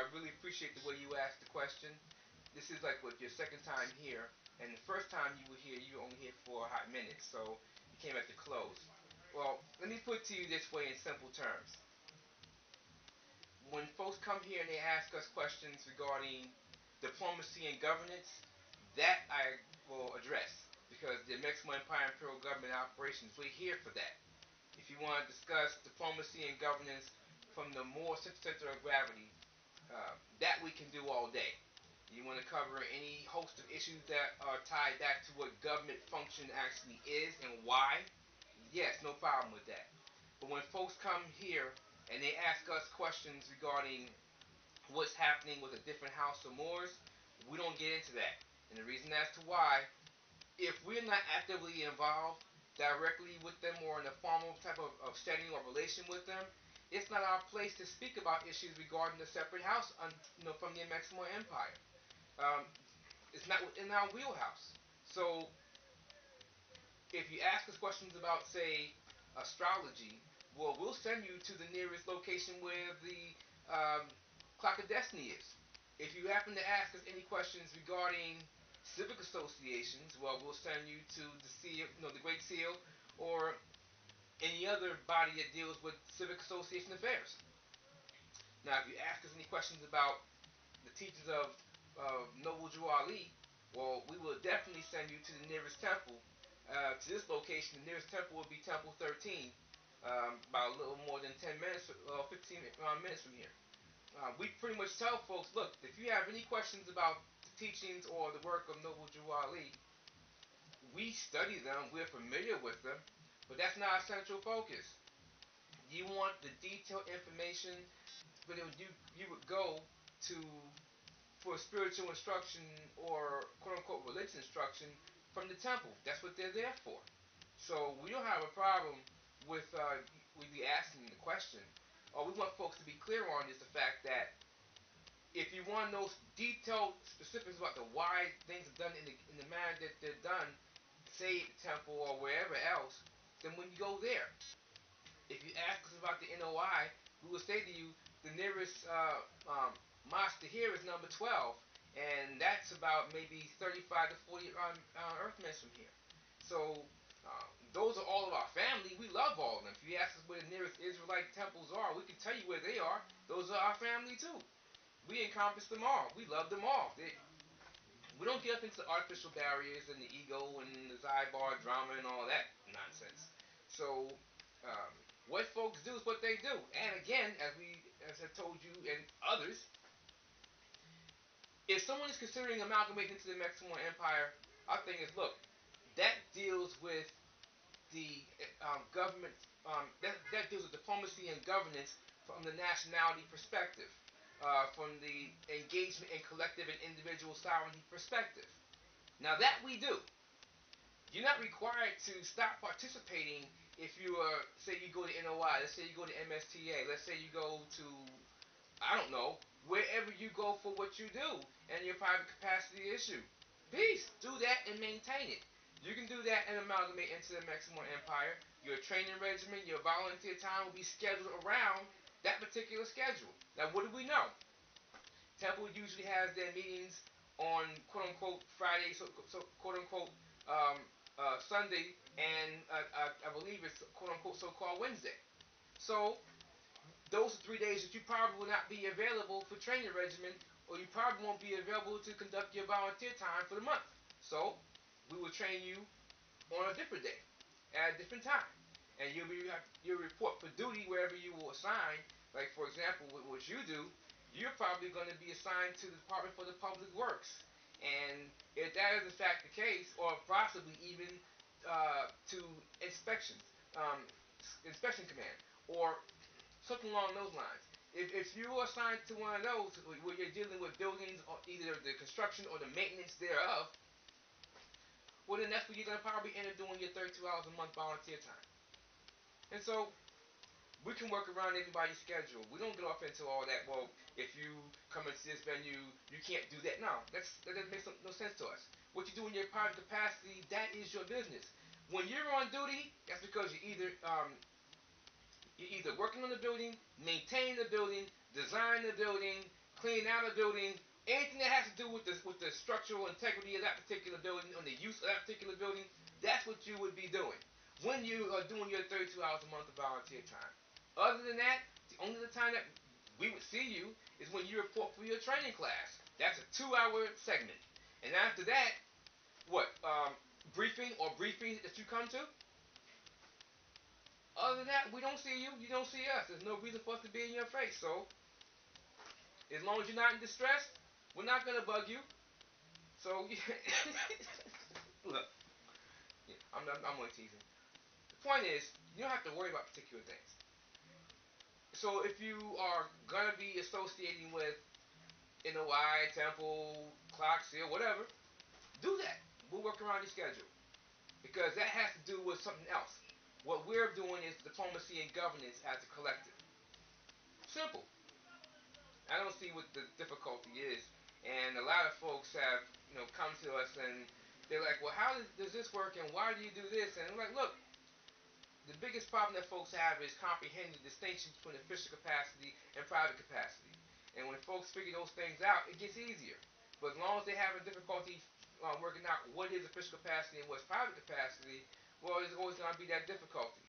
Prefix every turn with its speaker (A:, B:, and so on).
A: I really appreciate the way you asked the question. This is like what your second time here, and the first time you were here, you were only here for a hot minute, so you came at the close. Well, let me put it to you this way in simple terms. When folks come here and they ask us questions regarding diplomacy and governance, that I will address because the Amexem-Moor-Empire Imperial Government operations, we're here for that. If you want to discuss diplomacy and governance from the Moor center of gravity, that we can do all day. You want to cover any host of issues that are tied back to what government function actually is and why? Yes, no problem with that. But when folks come here and they ask us questions regarding what's happening with a different house of Moors, we don't get into that. And the reason as to why, if we're not actively involved directly with them or in a formal type of setting or relation with them, it's not our place to speak about issues regarding the separate house from the Amexem-Moor-Empire. Um, it's not within our wheelhouse. So if you ask us questions about, say, astrology, well, we'll send you to the nearest location where the clock of destiny is. If you happen to ask us any questions regarding civic associations, well, we'll send you to the seal, the Great Seal, or any other body that deals with civic association affairs. Now, if you ask us any questions about the teachings of Noble Drew Ali, well, we will definitely send you to the nearest temple. To this location, the nearest temple would be Temple 13, about a little more than 10 minutes, 15 minutes from here. We pretty much tell folks, look, if you have any questions about the teachings or the work of Noble Drew Ali, we study them, we're familiar with them, but that's not our central focus. You want the detailed information, but you would go to for spiritual instruction or quote unquote religious instruction from the temple. That's what they're there for. So we don't have a problem with we be asking the question. All we want folks to be clear on is the fact that if you want to know detailed specifics about the why things are done in the manner that they're done, say at the temple or wherever else, then when you go there, if you ask us about the NOI, we will say to you the nearest mosque to here is number 12, and that's about maybe 35 to 40 Earthmen from here. So those are all of our family. We love all of them. If you ask us where the nearest Israelite temples are, we can tell you where they are. Those are our family too. We encompass them all. We love them all. We don't get up into artificial barriers and the ego and the Zybar drama and all that nonsense. So what folks do is what they do. And again, as I told you and others, if someone is considering amalgamating into the Amexem-Moor-Empire, our thing is, look, that deals with the government, that deals with diplomacy and governance from the nationality perspective, from the engagement in collective and individual sovereignty perspective. Now that we do. You're not required to stop participating if you say you go to NOI, let's say you go to MSTA, let's say you go to, I don't know, wherever you go for what you do and your private capacity issue. Peace. Do that and maintain it. You can do that and amalgamate into the Amexem-Moor-Empire. Your training regimen, your volunteer time will be scheduled around that particular schedule. Now, what do we know? Temple usually has their meetings on quote unquote Friday, so quote unquote Sunday, and I believe it's quote unquote so-called Wednesday. So those are 3 days that you probably will not be available for training regimen, or you probably won't be available to conduct your volunteer time for the month. So we will train you on a different day, at a different time, and you'll report for duty wherever you will assign. Like for example, what you do, you're probably going to be assigned to the Department for the Public Works, and if that is in fact the case, or possibly even to inspections, inspection command, or something along those lines. If you are assigned to one of those where you're dealing with buildings, or either the construction or the maintenance thereof, well then that's where you're going to probably end up doing your 32 hours a month volunteer time. And so we can work around everybody's schedule. We don't get off into all that, well, if you come into this venue, you can't do that. No, that doesn't make no sense to us. What you do in your private capacity, that is your business. When you're on duty, that's because you're either working on the building, maintaining the building, designing the building, cleaning out a building, anything that has to do with the structural integrity of that particular building, or the use of that particular building, that's what you would be doing when you are doing your 32 hours a month of volunteer time. Other than that, the only time that we would see you is when you report for your training class. That's a 2-hour segment. And after that, what? Briefing or briefings that you come to? Other than that, we don't see you. You don't see us. There's no reason for us to be in your face. So, as long as you're not in distress, we're not going to bug you. So, look, yeah, I'm only teasing. The point is, you don't have to worry about particular things. So, if you are going to be associating with NOI, Temple, Clock, Seal, whatever, do that. We'll work around your schedule. Because that has to do with something else. What we're doing is diplomacy and governance as a collective. Simple. I don't see what the difficulty is. And a lot of folks have, come to us and they're like, well, how does this work and why do you do this? And I'm like, look, the biggest problem that folks have is comprehending the distinction between official capacity and private capacity. And when folks figure those things out, it gets easier. But as long as they have a difficulty working out what is official capacity and what's private capacity, well, there's always going to be that difficulty.